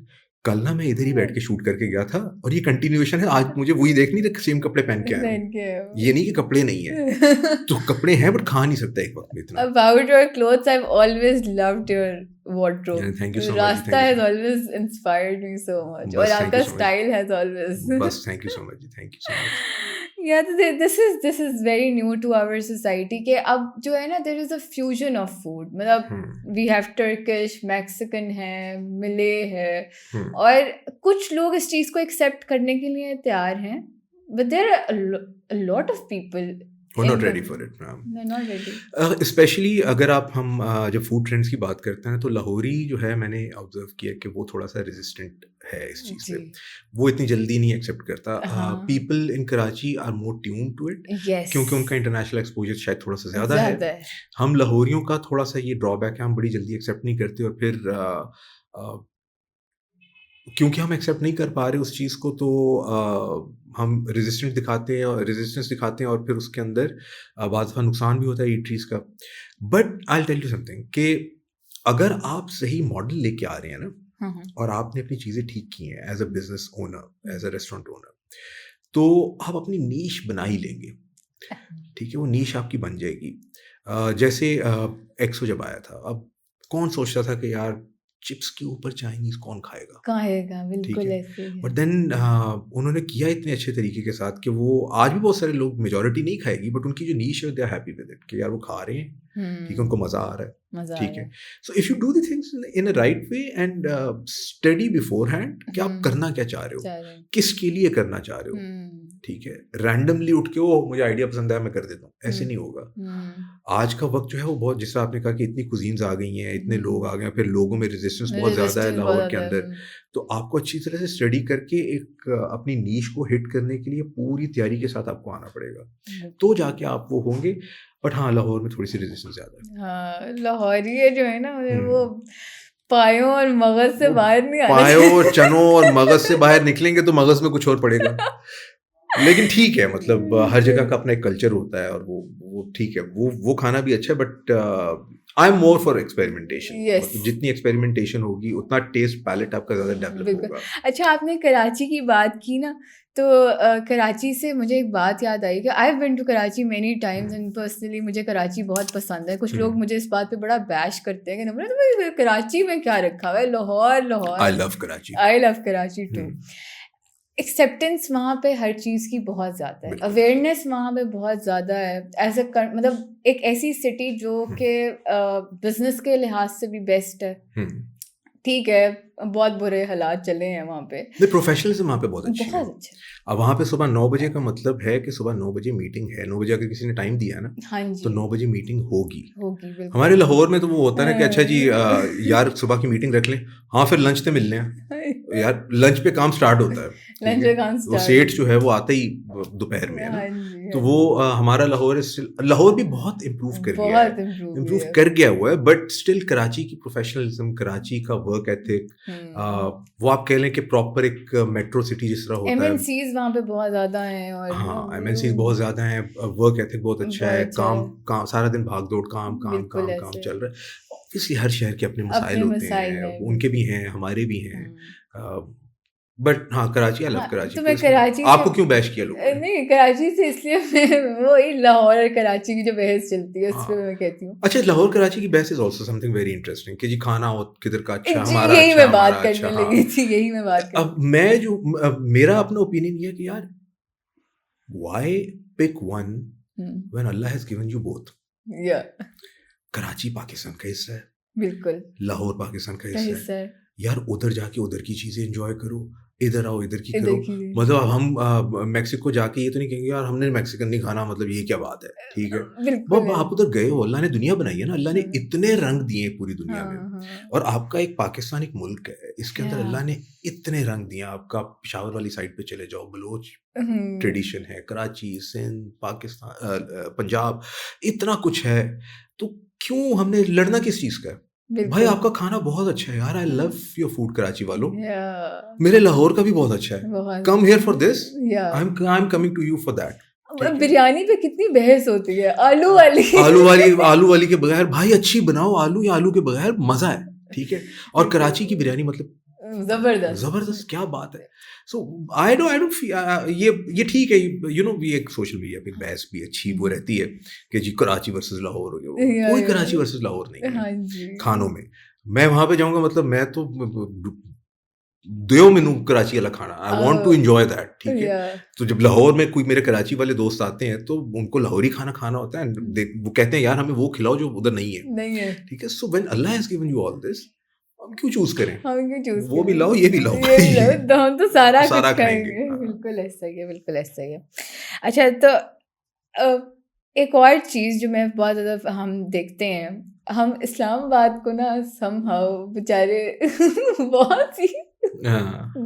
कल ना मैं इधर ही बैठ के शूट करके गया था, और ये कंटिन्यूएशन है. आज मुझे वही देखनी है, सेम कपड़े पहन के आया हूँ. थैंक ये नहीं कि कपड़े नहीं है. यू. तो कपड़े हैं बट खा नहीं सकता एक वक्त में इतना. About your clothes, I've always loved your wardrobe. Thank you so much जी, Rasta thank you has so always inspired me so much. और बस थैंक आपका you so much. style has always. बस थैंक यू सो मच जी, thank you so much. Yeah, this is very new to our society कि अब जो है ना, there is a fusion of food. मतलब we have Turkish, Mexican है, Malay है, और कुछ लोग इस चीज़ को एक्सेप्ट करने के लिए तैयार हैं. But there are a lot of people We're not in ready the- for it, ma'am. They're not ready. Specially अगर हम जब फूड ट्रेंड्स की बात करते हैं, तो लाहौरी जो है, मैंने ऑब्जर्व किया कि वो थोड़ा सा रेजिस्टेंट है इस चीज़ जी, से. वो इतनी जल्दी नहीं एक्सेप्ट करता. हाँ, people in Karachi are more tune to it, yes. क्योंकि उनका इंटरनेशनल एक्सपोजर शायद थोड़ा सा ज़्यादा है. ज़्यादा है. हम लाहौरियों का थोड़ा सा ये ड्रॉबैक है, हम बड़ी जल्दी एक्सेप्ट नहीं करते, और फिर क्योंकि हम एक्सेप्ट नहीं कर पा रहे उस चीज़ को, तो हम रेजिस्टेंस दिखाते हैं, और फिर उसके अंदर बाज़ दफ़ा नुकसान भी होता है ईटरीज़ का. But I will tell you something कि अगर आप सही मॉडल लेके आ रहे हैं ना, हाँ, हाँ. और आपने अपनी चीज़ें ठीक की हैं as a business owner, as a restaurant owner, तो आप अपनी नीश बना ही लेंगे. ठीक है, वो नीश आपकी बन जाएगी. जैसे एक्सो जब आया था, अब कौन सोचता था कि यार चिप्स के ऊपर चाइनीज कौन खाएगा. खाएगा, ठीक बिल्कुल है, ऐसे ही बट है. देन उन्होंने किया इतने अच्छे तरीके के साथ कि वो आज भी बहुत सारे लोग, मेजोरिटी नहीं खाएगी, बट उनकी जो नीश है, they are happy with it कि यार वो खा रहे हैं. ठीक है, उनको मज़ा आ रहा है. मज़ा आ ठीक रहा है. है. So if you do the things in a right way and study before hand कि आप करना क्या चाह रहे हो, चाह रहे हैं. किसके लिए करना चाह रहे हो. ठीक है, रैंडमली उठ के, ओ मुझे आइडिया पसंद है मैं कर देता हूँ, ऐसे नहीं होगा. आज का वक्त जो है वो बहुत, जिससे आपने कहा कि इतनी कुजीन्स आ गई हैं, इतने लोग आ गए हैं, फिर लोगों में रेजिस्टेंस बहुत ज़्यादा है लाहौर के अंदर. तो आपको अच्छी तरह से स्टडी करके एक अपनी नीश को हिट करने के लिए पूरी तैयारी के साथ आपको आना पड़ेगा, तो जाके आप वो होंगे. बट हाँ, लाहौर में थोड़ी सी रेजिस्टेंस ज़्यादा है. हाँ, लाहौरी जो है ना, वो पायों और मगज से बाहर नहीं आना पायों, चनों और मगज से बाहर निकलेंगे तो मगज में कुछ और पड़ेगा. लेकिन ठीक है, मतलब हर जगह का अपना एक कल्चर होता है, और वो ठीक है, वो खाना भी अच्छा है. But I am more for experimentation. Yes. मतलब जितनी एक्सपेरिमेंटेशन होगी, उतना टेस्ट पैलेट आपका ज़्यादा डेवलप बिल्कुल. होगा. अच्छा, आपने कराची की बात की ना, तो कराची से मुझे एक बात याद आई कि I have been to Karachi many times, and personally मुझे कराची बहुत पसंद है. कुछ लोग मुझे इस बात पे बड़ा बैश करते हैं कि नम्रता, तुम्हें कराची में क्या रखा हुआ है, Lahore. I love Karachi. I love Karachi too. Acceptance वहाँ पे हर चीज़ की बहुत ज़्यादा है, बिल्कुल. अवेयरनेस वहाँ पे बहुत ज़्यादा है. मतलब एक ऐसी सिटी जो कि बिजनेस के लिहाज से भी बेस्ट है. ठीक है, बहुत बुरे हालात चले हैं वहाँ पे। नहीं, प्रोफेशनलिज्म वहाँ पे बहुत अच्छी है। बहुत अच्छे। अब वहाँ पे सुबह 9 बजे का मतलब है कि सुबह 9 बजे मीटिंग है। 9 बजे अगर किसी ने टाइम दिया है ना, हाँ तो जी, 9 बजे मीटिंग होगी। होगी हमारे बिल्कुल। लाहौर में तो वो होता है ना कि अच्छा जी यार सुबह की मीटिंग रख लें, हाँ फिर लंच पे मिलने हैं। यार लंच पे काम स्टार्ट होता है, ठीक लंच है? पे काम वो स्टार्ट सेठ जो होता है वो आते ही दोपहर में है ना, हाँ जी, तो हाँ वो जी। हमारा लाहौर लाहौर भी बहुत इम्प्रूव कर गया है, बहुत इम्प्रूव हुई इम्प्रूव है। कर गया हुआ है, बट स्टिल कराची की प्रोफेशनलिज्म, कराची का वर्क एथिक, वो आप कह लें कि प्रॉपर एक मेट्रो सिटी जिस तरह होता है। एमएनसीज वहाँ पे बहुत ज़्यादा हैं और हाँ, एमएनसीज बहुत ज़्यादा हैं, वर्क एथिक बहुत अच्छा है, बहुत अच्छा काम है। काम सारा दिन भाग दौड़, काम काम बिल्कुल काम काम ऐसे चल रहा है। ऑब्वियसली हर शहर के अपने मसाइल अपने होते मसाइल हैं, हैं उनके भी बिल्कुल। हैं, हमारे भी हैं। हुँ। बट हाँ, कराची, आई लव हाँ, कराची तो मैं पर्सनली। कराची से आपको क्यों बैश किया लोगों ने? नहीं कराची से इसलिए मैं वही लाहौर और कराची की जो बहस चलती है उस पे हाँ। मैं कहती हूँ। अच्छा, लाहौर कराची की बहस is also something very interesting कि जी खाना हो किधर का अच्छा, जी, हमारा यही अच्छा, मैं हमारा बात अच्छा, करने हाँ। लगी थी, यही मैं बात करने अब मैं जो मेरा अपना ओपिनियन ये है कि यार व्हाई पिक वन हुँ, when Allah has given you both? या कराची पाकिस्तान का हिस्सा है, बिल्कुल, लाहौर पाकिस्तान का का हिस्सा है। हिस्सा है। यार उधर जाके उधर की चीज़ें एन्जॉय करो, इधर आओ इधर की इधर करो। की मतलब अब हम मेक्सिको जाके ये तो नहीं कहेंगे यार हमने मेक्सिकन नहीं खाना, मतलब ये क्या बात है, ठीक है? वो बिल्कुल है। आप उधर गए हो, अल्लाह ने दुनिया बनाई है ना, अल्लाह ने हुँ, इतने रंग दिए हैं पूरी दुनिया में। हाँ, हाँ। और आपका एक पाकिस्तान एक मुल्क है, इसके अंदर या अल्लाह ने इतने रंग दिए हैं। आपका पेशावर वाली साइड पे चले जाओ, बलोच हुँ, ट्रेडिशन है, कराची, सिंध, पाकिस्तान, पंजाब, इतना कुछ है। तो क्यों हमने लड़ना किस चीज़ का है? भाई बिल्कुल। आपका खाना बहुत अच्छा है यार, I love your food Karachi वालों। या मेरे लाहौर का भी बहुत अच्छा है। बहुत कम हियर फॉर दिस, या I am coming to you for that. ठीक है? बिरयानी पे कितनी बहस होती है, आलू वाली। आलू वाली के बगैर भाई अच्छी बनाओ, आलू या आलू के बगैर मज़ा है, ठीक है? और कराची की बिरयानी मतलब ज़बरदस्त। ज़बरदस्त, क्या बात है! सो आई डोंट ये ठीक है, यू नो ये एक सोशल मीडिया पे एक बहस भी अच्छी वो रहती है कि जी कराची वर्सेस लाहौर हो गया, कोई या कराची वर्सेस लाहौर नहीं है हाँ जी। खानों में। मैं वहाँ पे जाऊँगा मतलब मैं तो दियो मैनू कराची वाला खाना, I want to enjoy that, ठीक है? या तो जब लाहौर में कोई मेरे कराची वाले दोस्त आते हैं तो उनको लाहौरी खाना खाना होता है, वो कहते हैं यार हमें वो खिलाओ जो उधर नहीं है, नहीं है। ठीक है? So when Allah has given you all this, हम क्यों चूज़ करें? हम क्यों चूज़ वो भी लाओ, करें? ये भी लाओ ये भी भाई। लो, तो हम तो सारा कुछ सारा खाएँगे। खाएँगे। हाँ। बिल्कुल ऐसा ही है, बिल्कुल ऐसा ही है। अच्छा तो एक और चीज़ जो मैं बहुत ज़्यादा हम देखते हैं, हम इस्लामाबाद को ना समहाउ बेचारे बहुत ही हाँ।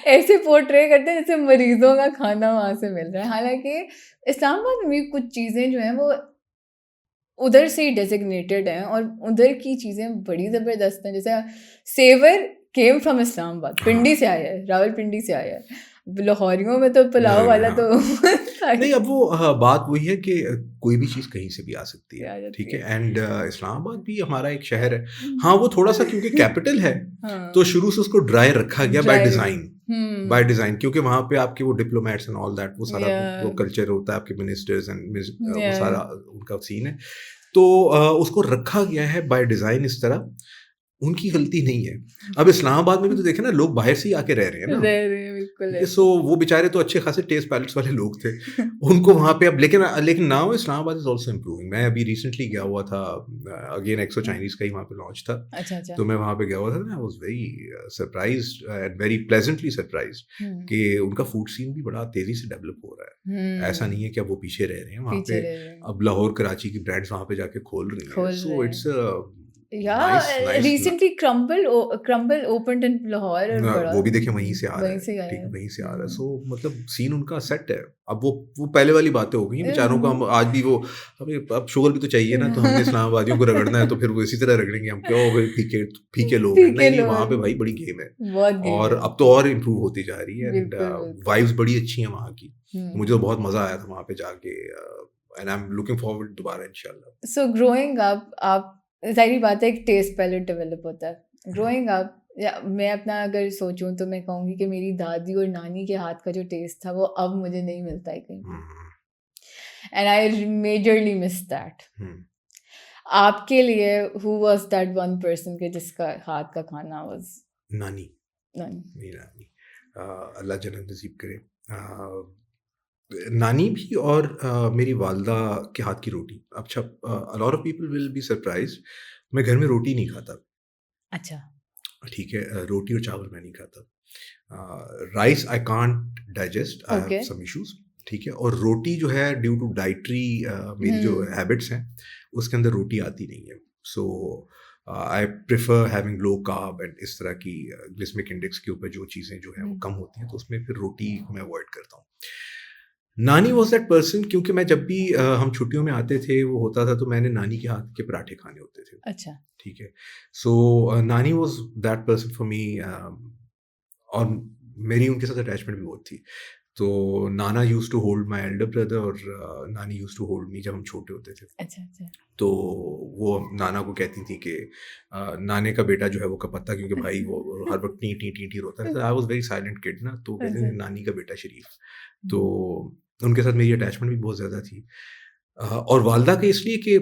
ऐसे पोर्ट्रे करते हैं जैसे मरीज़ों का खाना वहाँ से मिल रहा है। हालाँकि इस्लामाबाद में भी कुछ चीज़ें जो हैं वो उधर से ही डेज़िग्नेटेड हैं और उधर की चीज़ें बड़ी ज़बरदस्त हैं। जैसे सेवर केम फ्रॉम इस्लामाबाद, पिंडी हाँ। से आया है, रावलपिंडी से आया है। लाहौरियों में तो पुलाव वाला तो हाँ। था ही, नहीं, अब वो बात वही है कि कोई भी चीज़ कहीं से भी आ सकती है, आ जाती ठीक है? है। एंड इस्लामाबाद भी हमारा एक शहर है। हाँ, वो थोड़ा-सा क्योंकि कैपिटल है, तो हाँ, शुरू से उसको ड्राई रखा गया ड्राई बाय डिज़ाइन, क्योंकि वहाँ पे आपके वो डिप्लोमैट्स एंड ऑल दैट, वो सारा या वो कल्चर होता है, आपके मिनिस्टर्स एंड वो या सारा उनका सीन है। तो उसको रखा गया है बाय डिज़ाइन इस तरह, उनकी गलती नहीं है। अब इस्लामाबाद में भी तो देखें ना, लोग बाहर से ही आके रह रहे हैं ना। रह रहे हैं बिल्कुल ठीक है, सो ऐसे। वो बेचारे तो अच्छे खासे टेस्ट पैलेट्स वाले लोग थे। उनको वहाँ पे अब लेकिन now Islamabad is also improving. मैं अभी रिसेंटली गया हुआ था, अगेन एक्सो चाइनीज़ का ही वहाँ पे लॉन्च था। अच्छा, अच्छा। तो मैं वहाँ पे गया हुआ था, I was very surprised and very pleasantly surprised hmm, कि उनका फूड सीन भी बड़ा तेज़ी से डेवलप हो रहा है। ऐसा नहीं हुँ, है कि अब वो पीछे रह रहे हैं वहाँ पीछे पे। रह रहे हैं, अब लाहौर, कराची की ब्रांड्स वहाँ पे जाके खोल रही हैं। खोल सो रहे इट्स हैं। या नाइस रिसेंटली क्रम्बल ओपन्ड इन लाहौर और बड़ा वो भी देखिए वहीं से आ रहा वहीं है, से आया ठीक है। है, वहीं से आ रहा है। सो मतलब सीन उनका सेट है। अब वो पहले वाली बातें हो गई हैं बेचारों को, हम आज भी वो हमें अब शुगर भी तो चाहिए ना, तो हमने इस्लामाबादियों को रगड़ना है तो फिर वो इसी तरह रगड़ेंगे हम, क्यों भाई फीके फीके लोग हैं। फीके नहीं, वहाँ पे लोग भाई बड़ी गेम है बहुत गेम और है। अब तो और इम्प्रूव होती जा रही है एंड बिल्कुल, बिल्कुल। वाइब्स बड़ी अच्छी हैं वहाँ की। मुझे तो हुँ। बहुत मज़ा आया था वहाँ पे जाके and I am looking forward दोबारा इंशाल्लाह। सो ग्रोइंग अप आप ज़ाहिर बात है एक टेस्ट पैलेट डेवलप होता है। ग्रोइंग अप या मैं अपना अगर सोचूँ तो मैं कहूँगी कि मेरी दादी और नानी के हाथ का जो टेस्ट था वो अब मुझे नहीं मिलता है कहीं हुँ, पे and I majorly miss that. Hmm. आपके लिए who was that one person के जिसका हाथ का खाना वाज़ नानी, नन? मेरी नानी, अल्लाह जन्नत नसीब करे। नानी भी और मेरी वालदा के हाथ की रोटी। अच्छा, अ lot of people will be surprised, मैं घर में रोटी नहीं खाता। अच्छा। ठीक है, रोटी और चावल मैं नहीं खाता। Rice I can't digest, I have okay. Some issues. ठीक है, और रोटी जो है ड्यू टू डाइटरी मेरी जो हम्म। हैबिट्स हैं उसके अंदर रोटी आती नहीं है। So I prefer having low carb and इस तरह की ग्लिसमिक इंडेक्स के ऊपर जो चीज़ें जो हैं वो कम होती हैं, तो उसमें फिर रोटी को मैं अवॉइड करता हूँ। नानी वॉज दैट पर्सन, क्योंकि मैं जब भी हम छुट्टियों में आते थे वो होता था तो मैंने नानी के हाथ के पराठे खाने होते थे। अच्छा। ठीक है, सो नानी was that person for me, और मेरी उनके साथ अटैचमेंट भी बहुत थी। तो नाना used to hold my elder brother और नानी यूज्ड टू होल्ड मी जब हम छोटे होते थे। अच्छा। अच्छा। तो वो नाना को कहती थी कि नाने का बेटा जो है वो कपत्ता, क्योंकि भाई वो हर वक्त टी टी टी टी रोता रहता। I was very silent kid ना, तो कहते थे अच्छा। नानी का बेटा शरीफ। तो उनके साथ मेरी अटैचमेंट भी बहुत ज़्यादा थी। और वालदा के इसलिए कि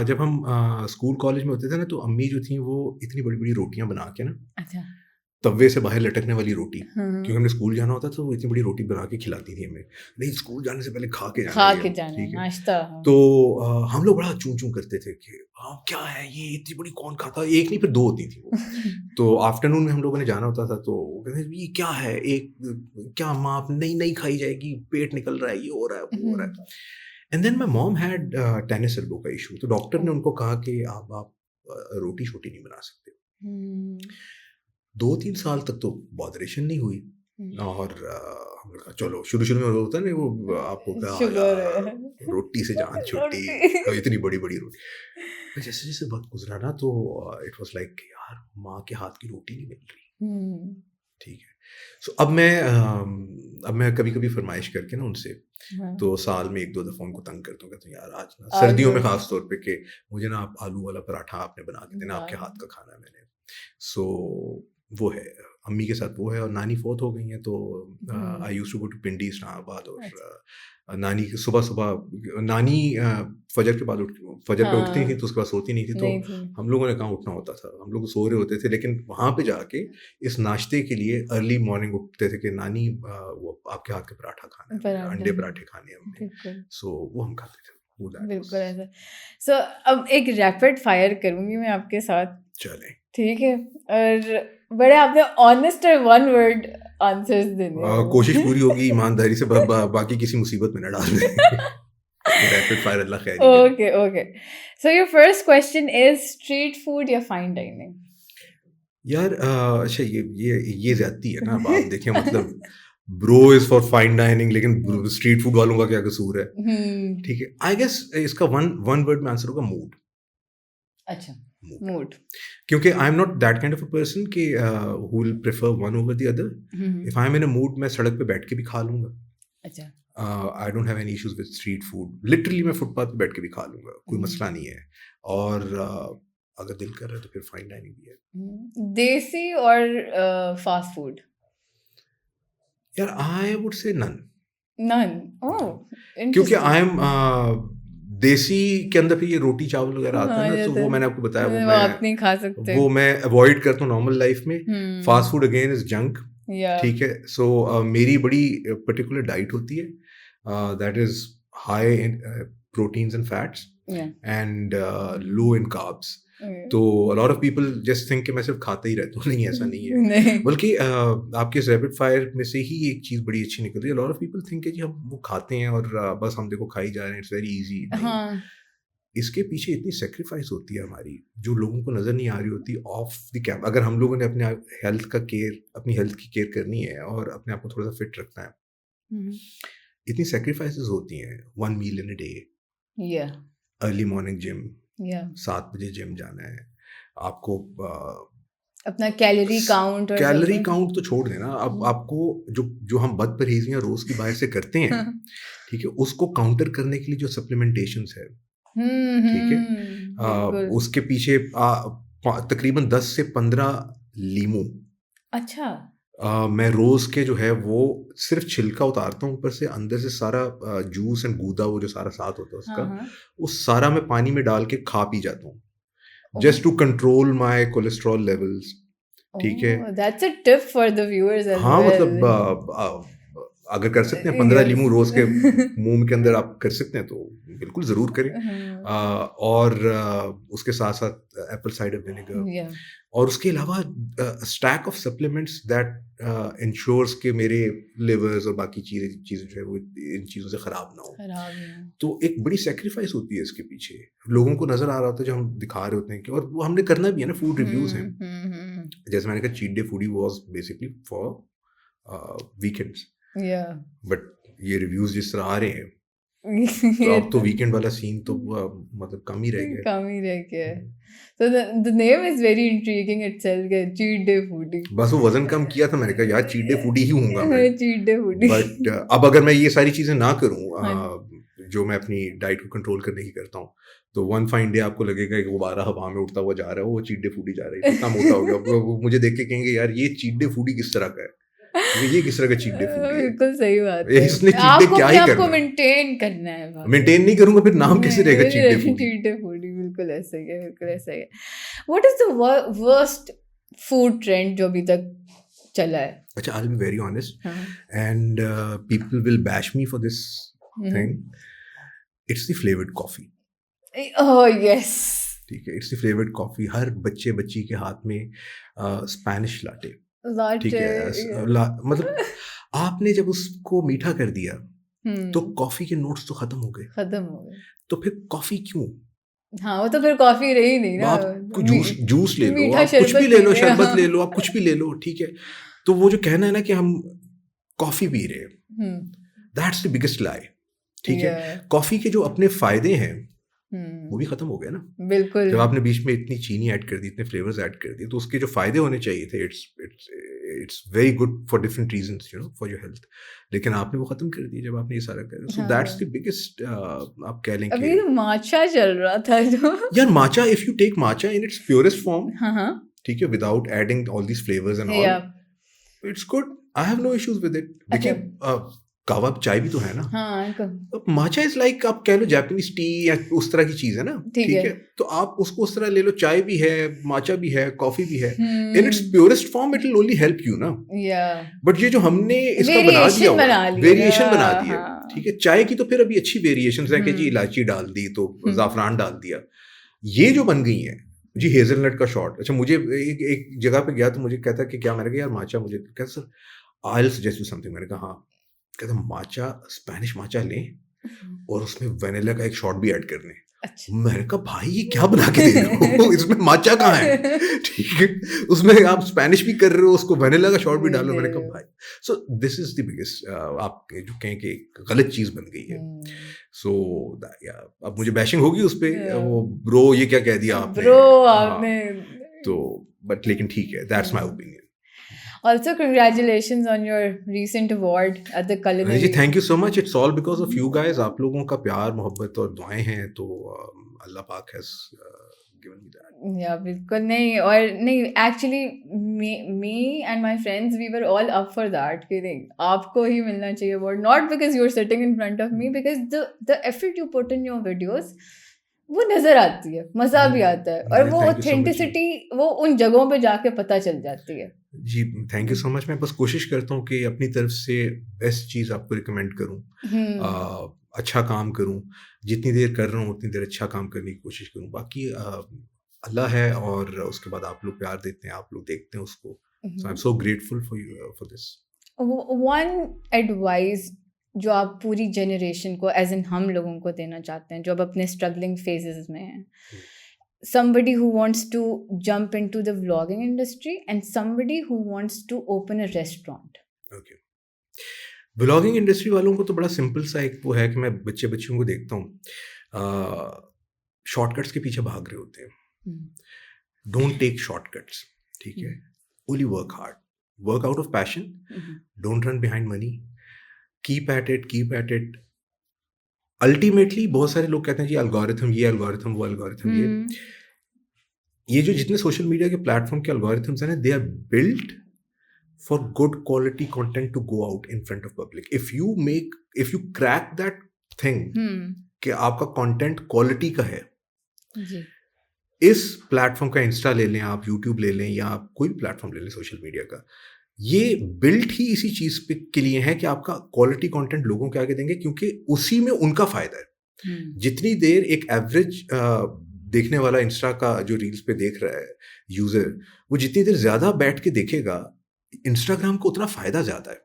जब हम स्कूल कॉलेज में होते थे ना, तो अम्मी जो थी वो इतनी बड़ी बड़ी रोटियां बना के ना, अच्छा। तवे से बाहर लटकने वाली रोटी, क्योंकि हाँ, हमने स्कूल जाना होता था तो वो इतनी बड़ी रोटी बना के खिलाती थी हमें। नहीं, स्कूल जाने से पहले खा के जाना खा है ये के हम, जाना है ठीक है। नाश्ता। हाँ। तो हम लोग बड़ा चूं चूं करते थे कि हाँ क्या है ये, इतनी बड़ी कौन खाता है? एक नहीं फिर दो होती थी वो। तो आफ्टरनून में हम लोगों ने जाना होता था, तो वो कहते थे, ये क्या है, एक क्या माँ आप नहीं नहीं खाई जाएगी, पेट निकल रहा है, ये हो रहा है वो हो रहा है। And then my mom had tennis elbow का इशू, तो डॉक्टर ने उनको कहा कि आप रोटी शोटी नहीं बना सकते। हम्म। 2-3 साल तक तो बॉदरेशन नहीं हुई। हम्म। और हमने कहा चलो, शुरू-शुरू में होता है ना वो, आपको क्या शुगर यार, है। रोटी से जान छुट्टी, रोटी। इतनी बड़ी-बड़ी रोटी। फिर जैसे-जैसे वक़्त गुज़रा ना, तो इट वाज़ लाइक यार माँ के हाथ की रोटी नहीं मिल रही। हम्म। ठीक है। सो अब मैं कभी-कभी फ़रमाइश करके ना उनसे, हाँ। तो साल में 1-2 दफ़ा उनको तंग करता हूँ, कहता हूँ यार आज ना आज सर्दियों में रोटी। ख़ास तौर पे कि मुझे ना आप आलू वाला पराठा आपने बना के देना, आपके हाँ। हाथ का खाना है मैंने। सो वो है, अम्मी के साथ वो है, और नानी फ़ौत हो गई हैं, तो I used to go to Pindi Islamabad, और अच्छा। नानी की सुबह-सुबह नानी फ़जर के बाद फ़जर पे उठती थी, हाँ। तो उसके बाद सोती नहीं थी, तो नहीं थी। हम लोगों ने कहाँ उठना होता था, हम लोग सो रहे होते थे, लेकिन वहाँ पे जाके इस नाश्ते के लिए अर्ली मॉर्निंग उठते थे कि नानी वो आपके हाथ का पराठा खाना है हमने, पराठा। अंडे पराठे खाने हैं हमने। बिल्कुल। सो वो हम खाते थे। वो दैट बिल्कुल वाज़। ऐसा। सो अब एक रैपिड फायर करूँगी मैं आपके साथ, चलें। ठीक है? और बड़े आपने ऑनेस्ट और वन वर्ड आंसर्स देने कोशिश हैं। पूरी होगी ईमानदारी से, ब ब बाकी किसी मुसीबत में ना डाल दें। रैपिड फायर अल्लाह खैर ही करे। Okay, okay. So your first question is street food या फाइन डाइनिंग? यार अच्छा, ये ज़्यादती है ना, अब आप देखें मतलब bro is for fine dining, लेकिन स्ट्रीट फूड वालों का क्या कसूर है? हुँ। ठीक है, आई गेस इसका वन वन वर्ड में आंसर होगा मूड। अच्छा, मूड, मूड। क्योंकि I am not that kind of a person कि who will prefer one over the other. Hmm. If I am in a mood, मैं सड़क पे बैठ के भी खा लूंगा। अच्छा। I don't have any issues with street food, literally मैं फुटपाथ पे बैठ के भी खा लूंगा, कोई मसला नहीं है। और अगर दिल कर रहा है तो फिर फाइन डाइनिंग भी है। देसी और फास्ट फूड? यार I would say none. None. Oh! क्योंकि इंटरेस्टिंग। आई एम देसी के अंदर फिर ये रोटी चावल वगैरह आता है हाँ, ना, ये तो तो वो मैंने आपको बताया, वो आप नहीं खा सकते। वो मैं अवॉइड करता हूँ नॉर्मल लाइफ में। Hmm. Fast food again is junk. Yeah ठीक है, सो मेरी बड़ी पर्टिकुलर डाइट होती है, that is high in proteins and fats या एंड लो इन कार्ब्स। तो अ lot of people just think कि मैं सिर्फ खाता ही रहता हूँ। नहीं, ऐसा नहीं है। नहीं। बल्कि आपके इस रैपिड फायर में से ही एक चीज़ बड़ी अच्छी निकल रही है। लॉट ऑफ पीपल थिंक कि जी हम वो खाते हैं और बस हम देखो खाई जा रहे हैं, इट्स वेरी ईजी। नहीं, हाँ। इसके पीछे इतनी सेक्रीफाइस होती है हमारी, जो लोगों को नज़र नहीं आ रही होती ऑफ द कैम। अगर हम लोगों ने अपनी हेल्थ की केयर करनी है और अपने आप को थोड़ा सा फिट रखना है, हुँ। इतनी सेक्रीफाइसेस होती हैं। 1 मील इन अ डे, या अर्ली मॉर्निंग जिम, या 7 बजे जिम जाना है आपको। अपना कैलोरी काउंट और सब कैलोरी कुछ। काउंट तो छोड़ देना, अब आपको जो जो हम बदपरहेजियां रोज की बाहर से करते हैं, ठीक है, उसको काउंटर करने के लिए जो सप्लीमेंटेशंस है, ठीक है, बिल्कुल। उसके पीछे तकरीबन 10 से 15 लीमू अच्छा। मैं रोज के जो है वो सिर्फ छिलका उतारता हूँ, ऊपर से अंदर से सारा जूस एंड गूदा वो जो सारा साथ होता है हाँ, उसका, हाँ। वो सारा मैं पानी में डाल के खा पी जाता हूँ, oh! Just to control my cholesterol levels. ठीक है, oh! That's a tip for the viewers as हाँ, वेल। मतलब अगर कर सकते हैं 15 लीमू रोज के मुंह के अंदर आप कर सकते हैं तो बिल्कुल ज़रूर करें। और उसके साथ साथ एप्पल साइडर विनेगर और उसके अलावा stack of supplements that ensures के मेरे लिवर्स और बाकी चीज़ें जो है वो इन चीज़ों से ख़राब ना हो। तो एक बड़ी सेक्रीफाइस होती है इसके पीछे, लोगों को नज़र आ रहा होता है जब हम दिखा रहे होते हैं कि, और वो हमने करना भी है ना, फूड रिव्यूज़ हैं। जैसे मैंने कहा cheat day foodie was basically for weekends, but ये रिव्यूज़ जिस तरह आ रहे हैं तो अब तो वीकेंड वाला सीन तो मतलब कम ही रह गया। So the name is very intriguing itself, cheat day foodie. बस वो वजन कम किया था, मैंने कहा यार चीट डे फूडी ही हूँगा मैं। cheat day foodie. बट अब अगर मैं ये सारी चीज़ें ना करूँ जो मैं अपनी डाइट को कंट्रोल करने की करता हूँ, तो वन फाइन डे आपको लगेगा कि गुब्बारा हवा में उड़ता हुआ जा रहा है, वो चीट डे फूडी जा रही है, कितना मोटा हो गया। वो मुझे देख के कहेंगे यार ये चीट डे फूडी किस तरह का है, ये किस तरह का चीट डे फूडी है। बिल्कुल सही बात है। इसने चीट डे क्या ही करना है, आपको मेंटेन करना है। मेंटेन नहीं करूंगा फिर नाम कैसे रहेगा cheat day foodie. Cheat day foodie बिल्कुल ऐसा ही है, बिल्कुल ऐसा ही है। What is the worst food trend जो अभी तक चला है? अच्छा, I will be very honest and people will bash me for this thing, it's the flavoured coffee. Oh yes, ठीक है, इट्स द फ्लेवर्ड कॉफी। हर बच्चे बच्ची के हाथ में स्पेनिश लाटे, ठीक है, मतलब आपने जब उसको मीठा कर दिया तो कॉफी के नोट्स तो खत्म हो गए, तो फिर कॉफी क्यों? हाँ, वो तो फिर कॉफी रही नहीं ना। आप जूस ले लो, आप कुछ भी ले लो, शरबत ले लो, आप कुछ भी ले लो, ठीक है। तो वो जो कहना है ना कि हम कॉफी पी रहे हैं, दैट्स द बिगेस्ट लाई, ठीक है। कॉफी के जो अपने फायदे हैं वो भी खत्म हो गया ना, बिल्कुल। जब आपने बीच में इतनी चीनी ऐड कर दी, इतने फ्लेवर्स ऐड कर दिए, तो उसके जो फायदे होने चाहिए थे, it's very good for different reasons, you know, for your health, लेकिन आपने वो खत्म कर दिया जब आपने ये सारा कर। सो दैट्स द बिगेस्ट, आप कह लें कि अभी माचा चल रहा था जो यार, matcha, if you take matcha in its purest form, ठीक है, without adding all these flavours and all, it's good, I have no issues with it. देखिए कावा चाय भी तो है ना, हाँ, माचा इज लाइक आप कह लो जापानीज टी या उस तरह की चीज है ना, ठीक है। तो आप उसको उस तरह ले लो, चाय भी है, माचा भी है, कॉफी भी है, इन its purest form, it will only help you ना। बट ये जो हमने इसका बना दिया वेरिएशन बना दिया, ठीक है। चाय की तो फिर अभी अच्छी वेरिएशंस है कि जी इलायची डाल दी तो जाफरान डाल दिया, ये जो बन गई है जी हेजलनट का शॉट। अच्छा, मुझे एक जगह पे गया तो मुझे कहता कि क्या, मैंने कहा यार माचा, मुझे कहता sir I will suggest you something, मैंने कहा हाँ, कहता माचा, स्पेनिश माचा लें और उसमें वेनिला का एक शॉट भी ऐड कर लें। अच्छा। मैंने कहा भाई ये क्या बना के दे रहे हो, इसमें माचा कहाँ है, ठीक है, उसमें आप स्पेनिश भी कर रहे हो, उसको वेनिला का शॉट भी डालो। मैंने कहा भाई, सो दिस इज द बिगेस्ट, आप जो कहें कि गलत चीज बन गई है। सो अब मुझे बैशिंग होगी उस पे, वो ब्रो ये क्या कह दिया आपने, ब्रो आपने, तो बट लेकिन ठीक है, that's my opinion. Also, congratulations on your recent award at the Culinary. जी, thank you so much. It's all because of you guys. आप लोगों का प्यार, मोहब्बत और दुआएं हैं, तो अल्लाह पाक has given me that. Yeah, बिल्कुल नहीं, और नहीं, actually me and my friends, we were all up for that. कि नहीं, आपको ही मिलना चाहिए award, not because you're sitting in front of me, because the effort you put in your videos, वो नजर आती है, मजा भी आता है, और वो ऑथेंटिसिटी वो उन जगहों पे जाके पता चल जाती है। जी, थैंक यू सो मच। मैं बस कोशिश करता हूँ कि अपनी तरफ से बेस्ट चीज़ आपको रिकमेंड करूँ, अच्छा काम करूँ, जितनी देर कर रहा हूँ उतनी देर अच्छा काम करने की कोशिश करूँ। बाकी अल्लाह है, और उसके बाद आप लोग प्यार देते हैं, आप लोग देखते हैं उसको। So I am so grateful for you for this. One advice जो आप पूरी जनरेशन को, एज इन हम लोगों को देना चाहते हैं जो अब अपने स्ट्रगलिंग फेजेस में हैं, somebody who wants to jump into the vlogging industry and somebody who wants to open a restaurant. Okay. Vlogging industry वालों को तो बड़ा सिंपल सा एक वो है कि मैं बच्चों को देखता हूँ शॉर्टकट्स के पीछे भाग रहे होते हैं। डोंट टेक शॉर्टकट्स, ठीक है, only work hard, work out of passion, don't run behind money, keep at it. Ultimately बहुत सारे लोग कहते हैं जी एल्गोरिथम, ये एल्गोरिथम, वो एल्गोरिथम, ये जो जितने सोशल मीडिया के प्लेटफॉर्म के एल्गोरिथम्स हैं, they are built for good quality content to go out in front of public. If you crack that thing कि आपका कंटेंट क्वालिटी का है जी। इस प्लेटफॉर्म का, इंस्टा ले लें आप, यूट्यूब ले लें, या आप कोई भी प्लेटफॉर्म ले लें सोशल मीडिया का, ये बिल्ट ही इसी चीज पे के लिए है कि आपका क्वालिटी कंटेंट लोगों के आगे देंगे, क्योंकि उसी में उनका फायदा है। जितनी देर एक एवरेज देखने वाला इंस्टा का जो रील्स पे देख रहा है यूजर, वो जितनी देर ज्यादा बैठ के देखेगा, इंस्टाग्राम को उतना फायदा ज्यादा है।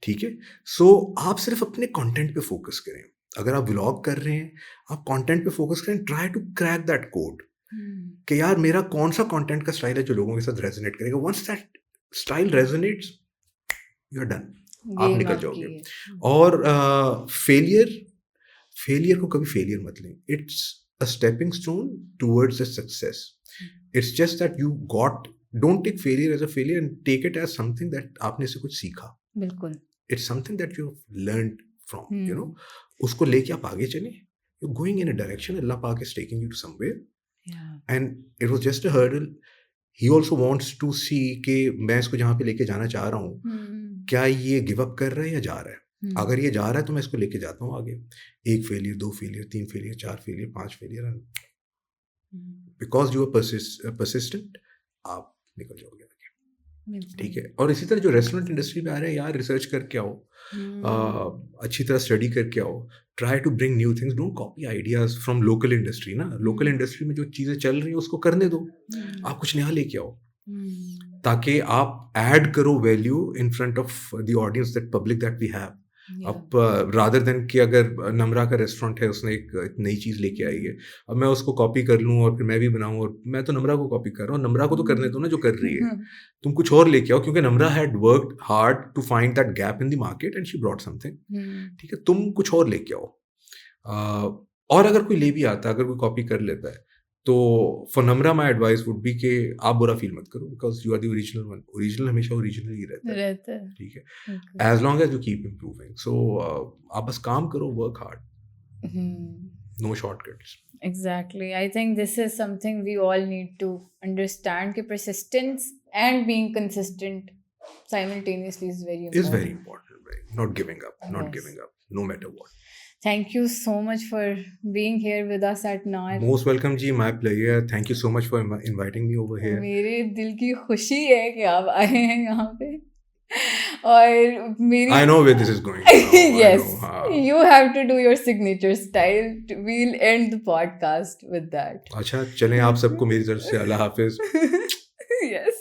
ठीक है, सो आप सिर्फ अपने कंटेंट पे फोकस करें। अगर आप व्लॉग कर रहे हैं, आप कंटेंट पे फोकस करें, try to crack that code कि यार मेरा कौन सा कंटेंट का स्टाइल है जो लोगों के साथ रेजोनेट करेगा। Once that style resonates, you are done, आप निकल जाओगे। और फेलियर को कभी फेलियर मत लें। It's a stepping stone towards a success. It's just that you got, don't take failure as a failure and take it as something that आपने से कुछ सीखा। बिल्कुल, it's something that you learned from, you know. उसको लेके आप आगे चलें। You going in a direction, Allah पाक is taking you to somewhere and it was just a hurdle. He also wants to see कि मैं इसको जहाँ पे लेके जाना चाह रहा हूँ, क्या ये गिव अप कर रहा है या जा रहा है। अगर ये जा रहा है तो मैं इसको लेके जाता हूँ आगे। 1 failure, 2 failure, 3 failure, 4 failure, 5 failure, because you are persistent, आप निकल जाओगे आगे। ठीक है। और इसी तरह जो रेस्टोरेंट इंडस्ट्री में आ रहे हैं, यार रिसर्च करके आओ, अच्छी तरह स्टडी करके आओ, try to bring new things, don't copy ideas from local industry ना। लोकल इंडस्ट्री में जो चीज़ें चल रही हैं उसको करने दो, आप कुछ नया लेके आओ, ताकि आप ऐड करो value in front of the audience, that public that we have. अब रादर देन कि अगर नम्रा का रेस्टोरेंट है, उसने एक नई चीज़ लेके आई है, अब मैं उसको कॉपी कर लूँ और फिर मैं भी बनाऊँ, और मैं तो नम्रा को कॉपी कर रहा हूँ। नम्रा को तो करने दो ना जो कर रही है, तुम कुछ और लेके आओ, क्योंकि Namra had worked hard to find that gap in the market and she brought something. ठीक है, तुम कुछ और लेके आओ। और अगर कोई ले भी आता है, अगर कोई कॉपी कर लेता है, तो for Namra my advice would be कि आप बुरा फील मत करो, because you are the original one. Original हमेशा ओरिजिनल ही रहता है। ठीक है, as long as you keep improving. So आप बस काम करो, work hard, no shortcuts. Exactly. I think this is something we all need to understand, that persistence and being consistent simultaneously is very important. Is very important, right? Not giving up, not giving up, no matter what. Thank you so much for being here with us at NAR. Most welcome जी, my pleasure. Thank you so much for inviting me over here. मेरे दिल की खुशी है कि आप आए हैं यहाँ पे, और मेरी I know where this is going. Yes, you have to do your signature style. We'll end the podcast with that. अच्छा, चलें, आप सबको मेरी तरफ से अल्लाह हाफिज। Yes.